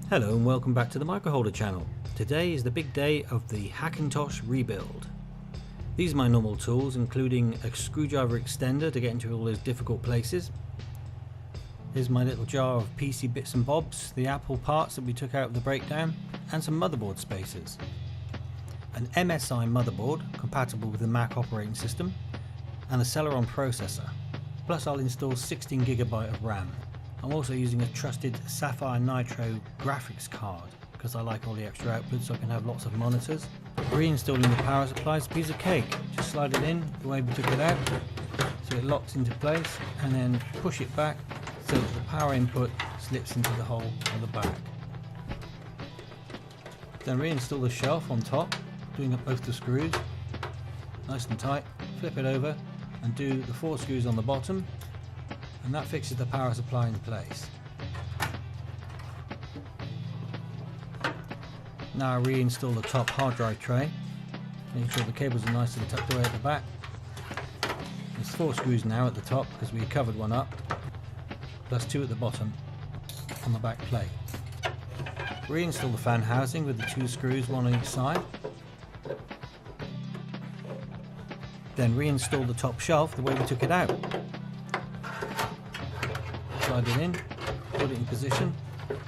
Hello and welcome back to the Microholder channel. Today is the big day of the Hackintosh rebuild. These are my normal tools, including a screwdriver extender to get into all those difficult places. Here's my little jar of PC bits and bobs, the Apple parts that we took out of the breakdown, and some motherboard spacers. An MSI motherboard compatible with the Mac operating system, and a Celeron processor. Plus I'll install 16GB of RAM. I'm also using a trusted Sapphire Nitro graphics card because I like all the extra outputs so I can have lots of monitors. Reinstalling the power supply is a piece of cake. Just slide it in the way we took it out so it locks into place, and then push it back so that the power input slips into the hole at the back. Then reinstall the shelf on top, doing up both the screws nice and tight. Flip it over and do the 4 screws on the bottom, and that fixes the power supply in place. Now I reinstall the top hard drive tray, make sure the cables are nice and tucked away at the back. There's 4 screws now at the top because we covered one up, plus 2 at the bottom on the back plate. Reinstall the fan housing with the 2 screws, one on each side. Then reinstall the top shelf the way we took it out. Slide it in, put it in position,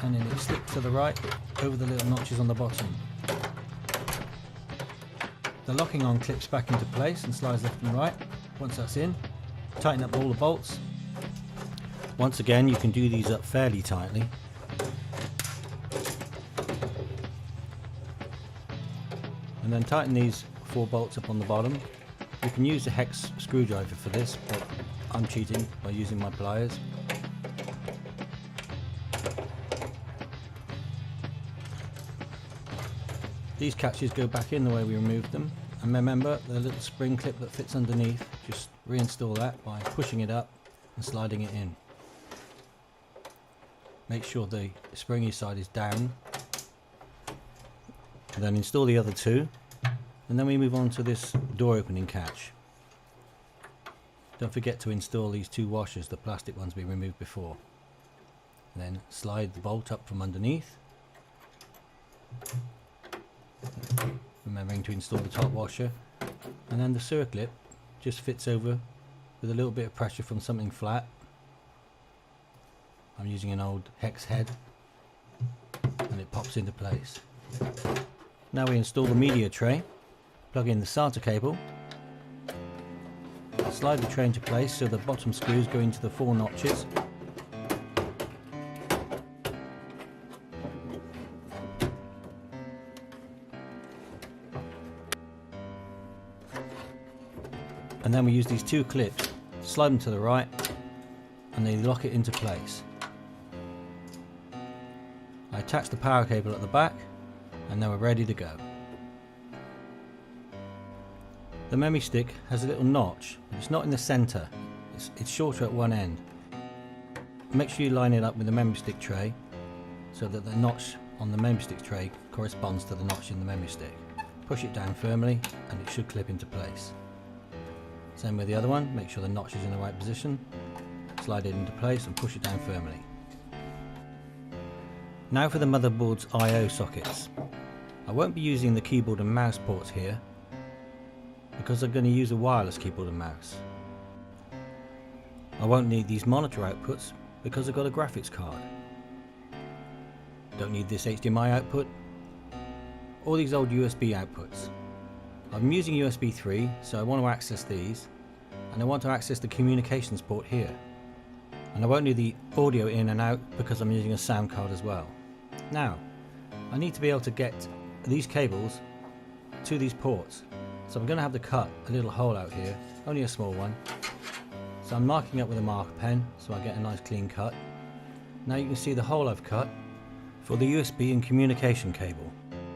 and then it slips to the right over the little notches on the bottom. The locking on clips back into place and slides left and right. Once that's in, tighten up all the bolts. Once again, you can do these up fairly tightly. And then tighten these 4 bolts up on the bottom. You can use a hex screwdriver for this, but I'm cheating by using my pliers. These catches go back in the way we removed them, and remember the little spring clip that fits underneath, just reinstall that by pushing it up and sliding it in. Make sure the springy side is down, and then install the other 2, and then we move on to this door opening catch. Don't forget to install these 2 washers, the plastic ones we removed before, and then slide the bolt up from underneath, remembering to install the top washer, and then the circlip just fits over with a little bit of pressure from something flat. I'm using an old hex head, and it pops into place. Now we install the media tray, plug in the SATA cable, slide the tray into place so the bottom screws go into the 4 notches. And then we use these 2 clips, slide them to the right, and they lock it into place. I attach the power cable at the back, and then we're ready to go. The memory stick has a little notch, but it's not in the centre, it's shorter at one end. Make sure you line it up with the memory stick tray, so that the notch on the memory stick tray corresponds to the notch in the memory stick. Push it down firmly, and it should clip into place. Same with the other one, make sure the notch is in the right position, slide it into place and push it down firmly. Now for the motherboard's I/O sockets. I won't be using the keyboard and mouse ports here, because I'm going to use a wireless keyboard and mouse. I won't need these monitor outputs because I've got a graphics card. Don't need this HDMI output, or these old USB outputs. I'm using USB 3, so I want to access these, and I want to access the communications port here. And I won't need the audio in and out because I'm using a sound card as well. Now, I need to be able to get these cables to these ports, so I'm going to have to cut a little hole out here, only a small one. So I'm marking up with a marker pen so I get a nice clean cut. Now you can see the hole I've cut for the USB and communication cable.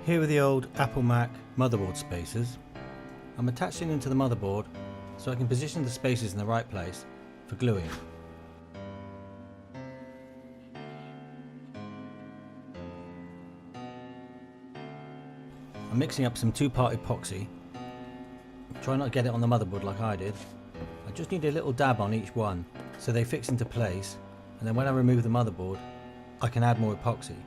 Here are the old Apple Mac motherboard spacers. I'm attaching them to the motherboard so I can position the spacers in the right place for gluing. I'm mixing up some 2-part epoxy. Try not to get it on the motherboard like I did. I just need a little dab on each one so they fix into place, and then when I remove the motherboard I can add more epoxy.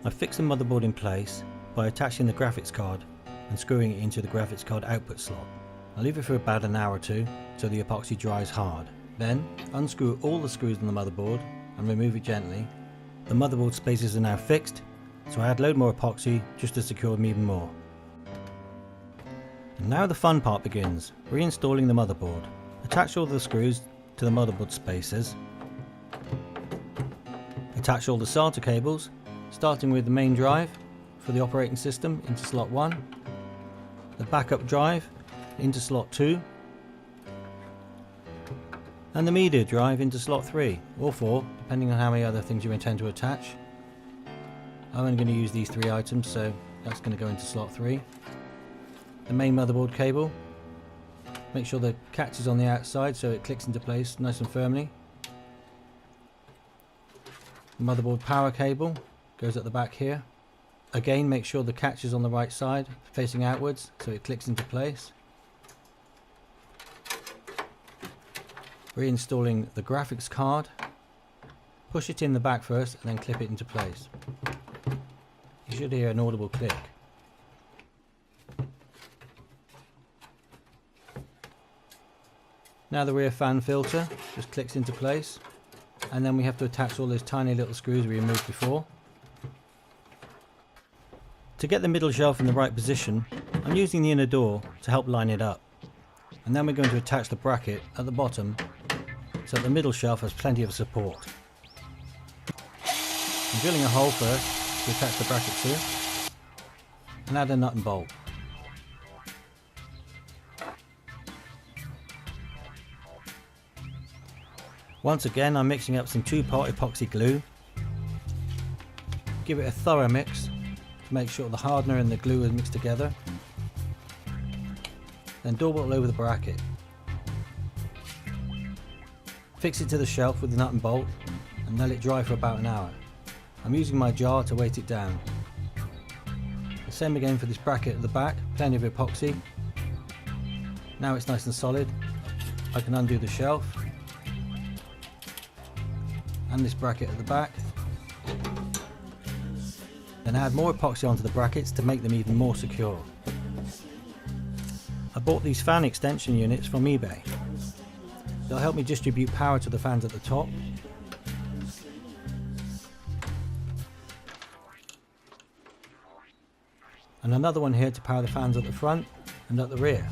I fixed the motherboard in place by attaching the graphics card and screwing it into the graphics card output slot. I leave it for about an hour or two so the epoxy dries hard. Then unscrew all the screws on the motherboard and remove it gently. The motherboard spaces are now fixed, so I add a load more epoxy just to secure them even more. And now the fun part begins, reinstalling the motherboard. Attach all the screws to the motherboard spacers. Attach all the SATA cables, starting with the main drive for the operating system into slot 1, the backup drive into slot 2, and the media drive into slot 3 or 4, depending on how many other things you intend to attach. I'm only going to use these 3 items, so that's going to go into slot 3. The main motherboard cable, make sure the catch is on the outside so it clicks into place nice and firmly. The motherboard power cable goes at the back here. Again, make sure the catch is on the right side, facing outwards, so it clicks into place. Reinstalling the graphics card. Push it in the back first and then clip it into place. You should hear an audible click. Now the rear fan filter just clicks into place, and then we have to attach all those tiny little screws we removed before. To get the middle shelf in the right position, I'm using the inner door to help line it up. And then we're going to attach the bracket at the bottom so that the middle shelf has plenty of support. I'm drilling a hole first to attach the bracket to, and add a nut and bolt. Once again, I'm mixing up some 2-part epoxy glue. Give it a thorough mix to make sure the hardener and the glue are mixed together. Then double over the bracket. Fix it to the shelf with the nut and bolt and let it dry for about an hour. I'm using my jar to weight it down. The same again for this bracket at the back, plenty of epoxy. Now it's nice and solid. I can undo the shelf and this bracket at the back. Then add more epoxy onto the brackets to make them even more secure. I bought these fan extension units from eBay. They'll help me distribute power to the fans at the top. And another one here to power the fans at the front and at the rear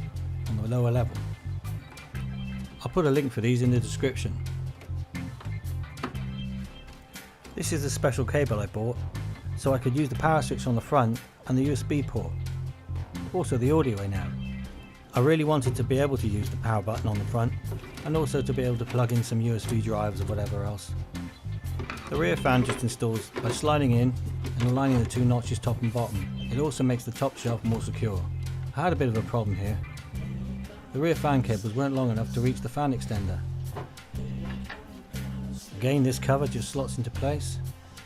on the lower level. I'll put a link for these in the description. This is a special cable I bought so I could use the power switch on the front and the USB port. Also the audio in out. I really wanted to be able to use the power button on the front and also to be able to plug in some USB drives or whatever else. The rear fan just installs by sliding in and aligning the 2 notches top and bottom. It also makes the top shelf more secure. I had a bit of a problem here. The rear fan cables weren't long enough to reach the fan extender. Again, this cover just slots into place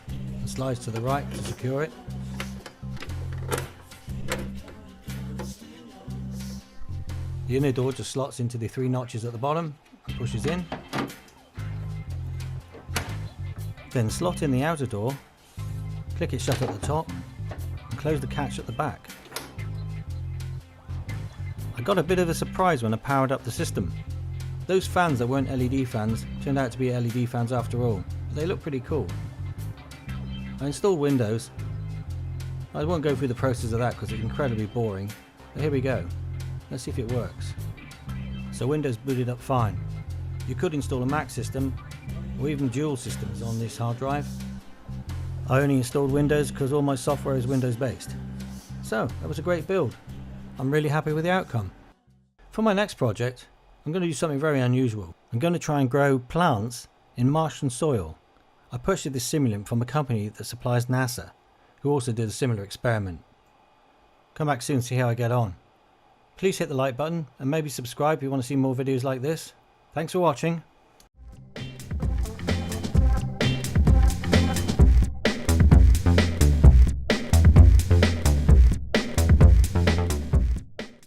and slides to the right to secure it. The inner door just slots into the 3 notches at the bottom and pushes in. Then slot in the outer door, click it shut at the top and close the catch at the back. I got a bit of a surprise when I powered up the system. Those fans that weren't LED fans turned out to be LED fans after all. They look pretty cool. I installed Windows. I won't go through the process of that because it's incredibly boring. But here we go. Let's see if it works. So Windows booted up fine. You could install a Mac system or even dual systems on this hard drive. I only installed Windows because all my software is Windows based. So that was a great build. I'm really happy with the outcome. For my next project, I'm going to do something very unusual. I'm going to try and grow plants in Martian soil. I purchased this simulant from a company that supplies NASA, who also did a similar experiment. Come back soon to see how I get on. Please hit the like button and maybe subscribe if you want to see more videos like this. Thanks for watching.